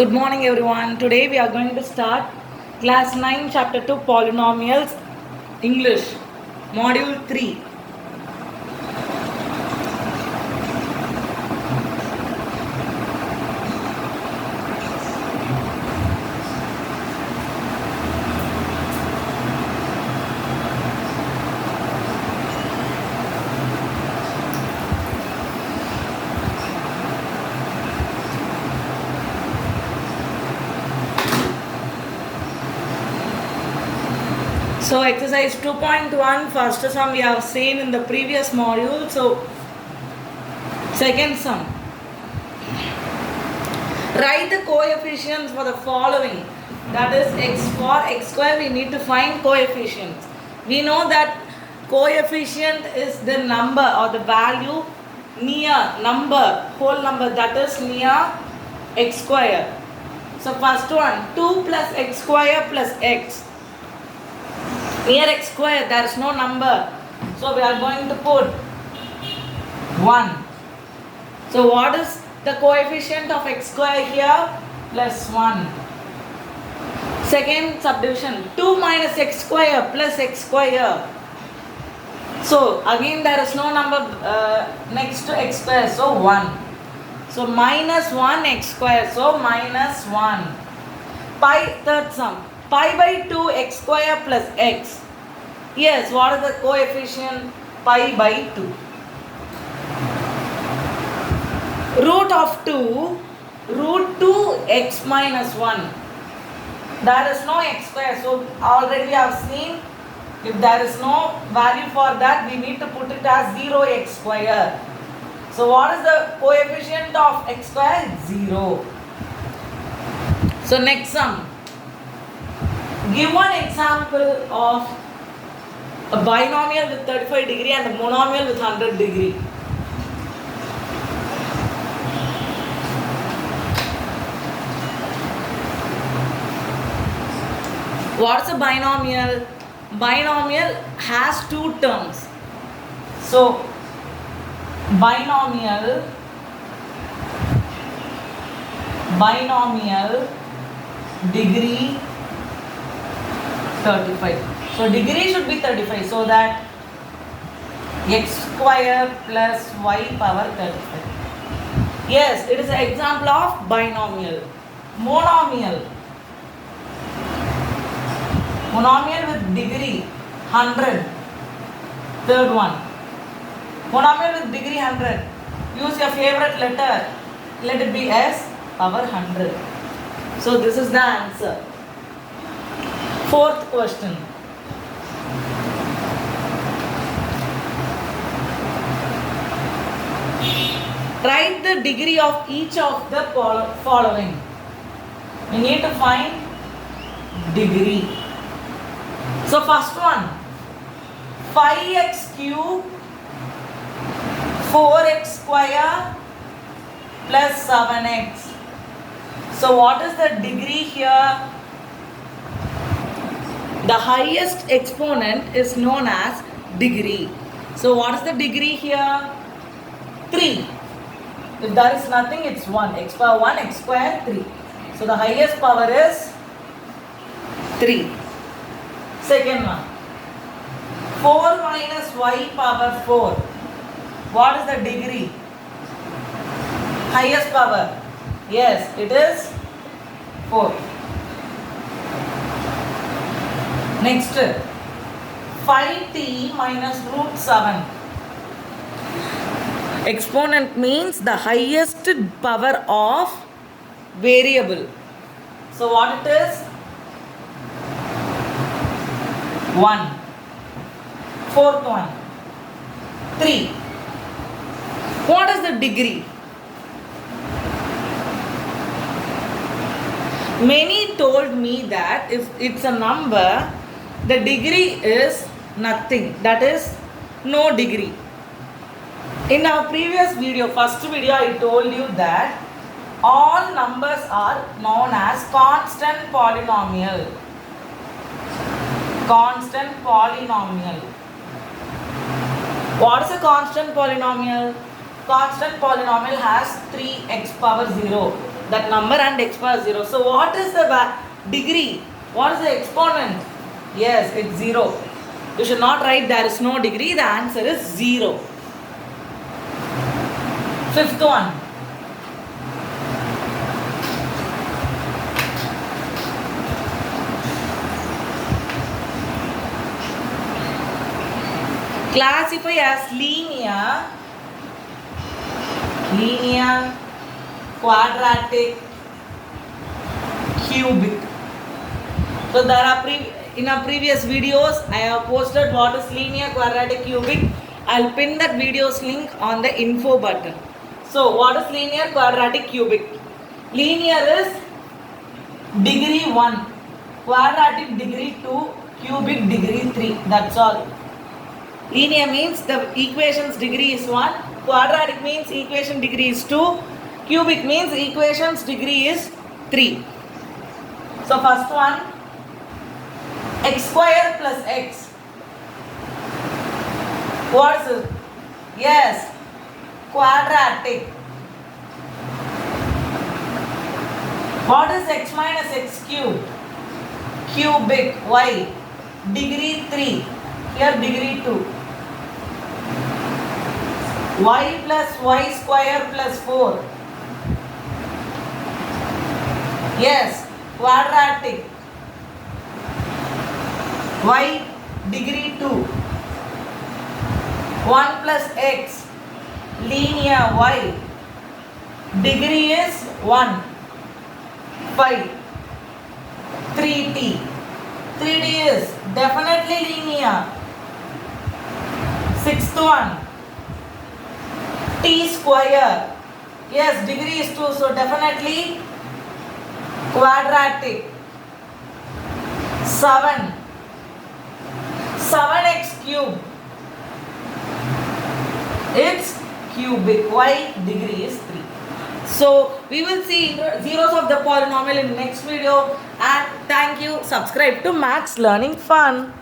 Good morning everyone. Today we are going to start class 9 chapter 2 polynomials English module 3. So exercise 2.1 first sum we have seen in the previous module. So second sum. Write the coefficients for the following. That is x for x square we need to find coefficients. We know that coefficient is the number or the value near number, whole number, that is near x square. So first one 2 plus x square plus x. Near x square there is no number, so we are going to put 1. So what is the coefficient of x square here? Plus 1. Second subdivision 2 minus x square plus x square. So again there is no number next to x square, so 1. So minus 1 x square, so minus 1. Third sum. Pi by 2 x square plus x. Yes, what is the coefficient? Pi by 2. Root of 2, root 2 x minus 1. There is no x square, so already we have seen if there is no value for that, we need to put it as 0 x square. So what is the coefficient of x square? 0. So next sum. Give one example of a binomial with 35 degree and a monomial with 100 degree. What's a binomial? Binomial has two terms. So binomial degree 35. So degree should be 35, so that x square plus y power 35. Yes, it is an example of binomial. Monomial with degree 100. Third one. Monomial with degree 100. Use your favorite letter. Let it be s power 100. So this is the answer. Fourth question. Write the degree of each of the following. We need to find degree. So first one, 5x cube 4x square plus 7x. So what is the degree here? The highest exponent is known as degree. So what is the degree here? 3. If there is nothing, it's 1. X power 1, x square 3. So the highest power is 3. Second one. 4 minus y power 4. What is the degree? Highest power. Yes, it is 4. Next, 5t minus root 7. Exponent means the highest power of variable. So what it is? 1. Fourth one. 3. What is the degree? Many told me that if it's a number, the degree is nothing. That is no degree. In our previous video, first video, I told you that all numbers are known as constant polynomial. Constant polynomial. What is a constant polynomial? Constant polynomial has 3x power 0. that number and x power 0. So what is the degree? What is the exponent? Yes, it's 0. You should not write there is no degree. The answer is 0. Fifth one. Classify as linear, quadratic, cubic. So there are in our previous videos I have posted what is linear, quadratic, cubic. I'll pin that video's link on the info button. So what is linear, quadratic, cubic? Linear is degree 1, quadratic degree 2, cubic degree 3. That's all. Linear means the equation's degree is 1, quadratic means equation degree is 2, cubic means equation's degree is 3. So first one, x square plus x. What is it? Yes, quadratic. What is x minus x cube? Cubic. Why? Degree 3. Here degree 2. Y plus y square plus 4. Yes, quadratic. Y degree 2. 1 plus x. Linear y. Degree is 1. 5. 3t. 3t is definitely linear. Sixth one. T square. Yes, degree is 2, so definitely quadratic. 7. 7x cube. It's cubic. Y degree is 3. So we will see zeros of the polynomial in next video, and thank you. Subscribe to Maths Learning Fun.